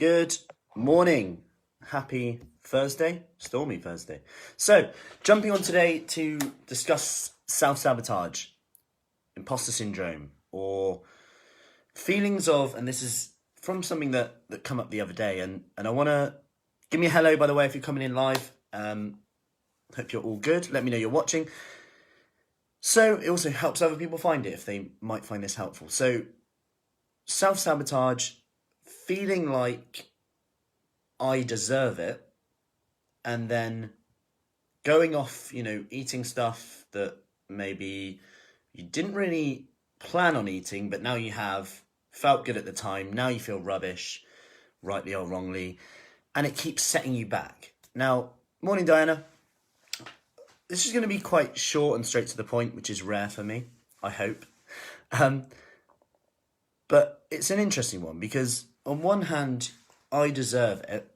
Good morning. Happy Thursday, stormy Thursday. So, jumping on today to discuss self-sabotage, imposter syndrome, or feelings of, and this is from something that come up the other day, and I want to give me a hello, by the way, if you're coming in live. Hope you're all good. Let me know you're watching. So it also helps other people find it if they might find this helpful. So self-sabotage, feeling like I deserve it, and then going off, eating stuff that maybe you didn't really plan on eating, but now you have, felt good at the time, now you feel rubbish, rightly or wrongly, and it keeps setting you back. Now, morning Diana. This is going to be quite short and straight to the point, which is rare for me, I hope. But it's an interesting one because on one hand, I deserve it.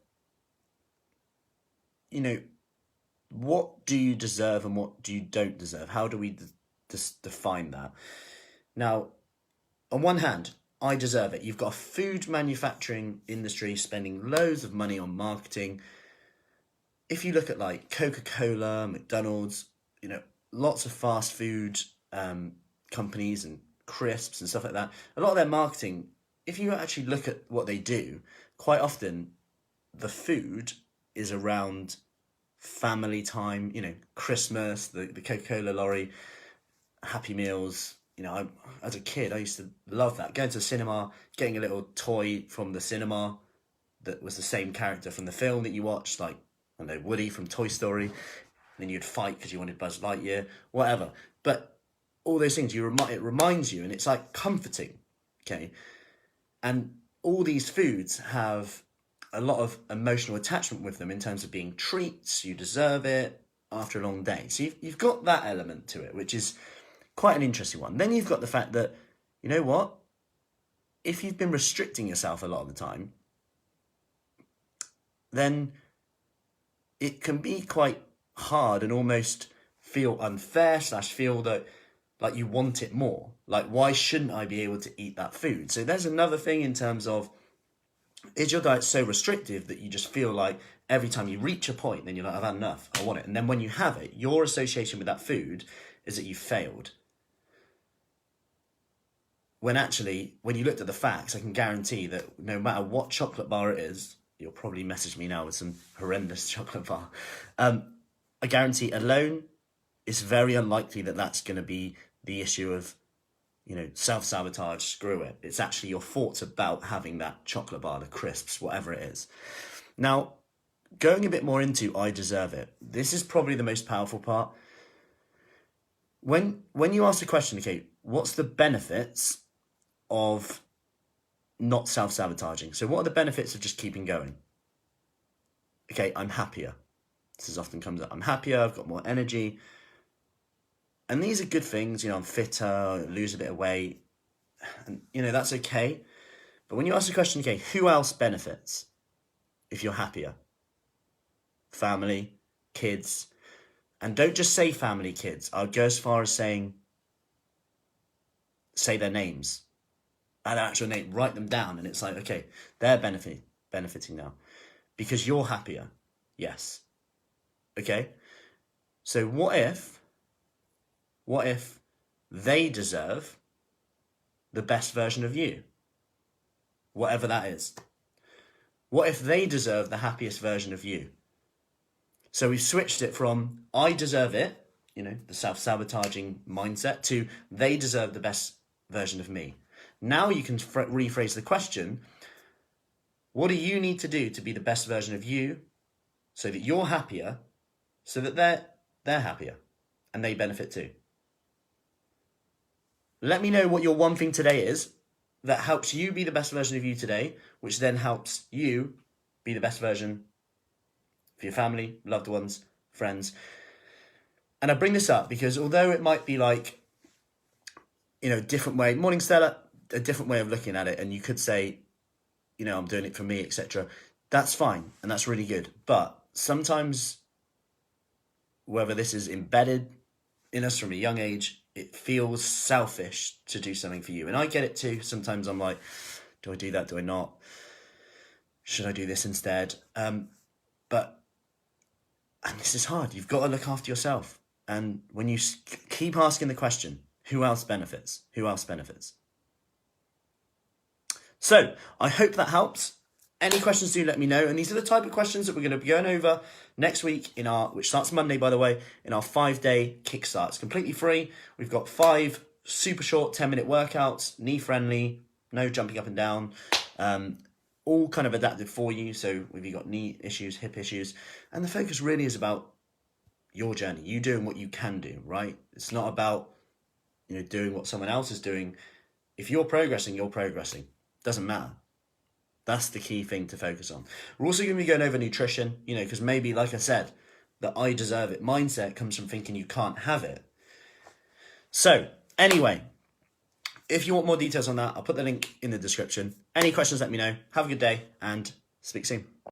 What do you deserve and what do you don't deserve? How do we define that? Now, on one hand, I deserve it. You've got a food manufacturing industry spending loads of money on marketing. If you look at like Coca-Cola, McDonald's, lots of fast food companies and crisps and stuff like that, a lot of their marketing, if you actually look at what they do, quite often the food is around family time, Christmas, the Coca-Cola lorry, Happy Meals. As a kid, I used to love that. Going to the cinema, getting a little toy from the cinema that was the same character from the film that you watched, like, I don't know, Woody from Toy Story. And then you'd fight because you wanted Buzz Lightyear, whatever. But all those things, it reminds you, and it's like comforting, okay? And all these foods have a lot of emotional attachment with them in terms of being treats. You deserve it after a long day. So you've got that element to it, which is quite an interesting one. Then you've got the fact that, you know what? If you've been restricting yourself a lot of the time, then it can be quite hard and almost feel unfair / feel that like you want it more. Like, why shouldn't I be able to eat that food? So there's another thing in terms of, is your diet so restrictive that you just feel like every time you reach a point, then you're like, I've had enough, I want it. And then when you have it, your association with that food is that you failed. When actually, when you looked at the facts, I can guarantee that no matter what chocolate bar it is, you'll probably message me now with some horrendous chocolate bar. I guarantee alone, it's very unlikely that that's going to be the issue of, self-sabotage, screw it. It's actually your thoughts about having that chocolate bar, the crisps, whatever it is. Now, going a bit more into I deserve it, this is probably the most powerful part. When you ask the question, okay, what's the benefits of not self-sabotaging? So what are the benefits of just keeping going? Okay, I'm happier. This is often comes up. I'm happier, I've got more energy. And these are good things, I'm fitter, lose a bit of weight. And, that's okay. But when you ask the question, okay, who else benefits if you're happier? Family, kids. And don't just say family, kids. I'll go as far as say their names. An actual name, write them down. And it's like, okay, they're benefiting now. Because you're happier. Yes. Okay? So what if they deserve the best version of you? Whatever that is. What if they deserve the happiest version of you? So we've switched it from I deserve it, the self-sabotaging mindset, to they deserve the best version of me. Now you can rephrase the question, what do you need to do to be the best version of you so that you're happier, so that they're happier and they benefit too? Let me know what your one thing today is that helps you be the best version of you today, which then helps you be the best version for your family, loved ones, friends. And I bring this up because although it might be like, a different way, morning Stella, a different way of looking at it, and you could say, I'm doing it for me, etc. That's fine, and that's really good. But sometimes, whether this is embedded in us from a young age, it feels selfish to do something for you. And I get it too. Sometimes I'm like, do I do that? Do I not? Should I do this instead? But and this is hard. You've got to look after yourself. And when you keep asking the question, who else benefits? Who else benefits? So I hope that helps. Any questions, do let me know. And these are the type of questions that we're going to be going over next week which starts Monday, by the way, in our 5-day Kickstart. It's completely free. We've got 5 super short 10-minute workouts, knee friendly, no jumping up and down, all kind of adapted for you. So if you've got knee issues, hip issues, and the focus really is about your journey, you doing what you can do, right? It's not about, doing what someone else is doing. If you're progressing, you're progressing. Doesn't matter. That's the key thing to focus on. We're also going to be going over nutrition, because maybe, like I said, the I deserve it mindset comes from thinking you can't have it. So anyway, if you want more details on that, I'll put the link in the description. Any questions, let me know. Have a good day and speak soon.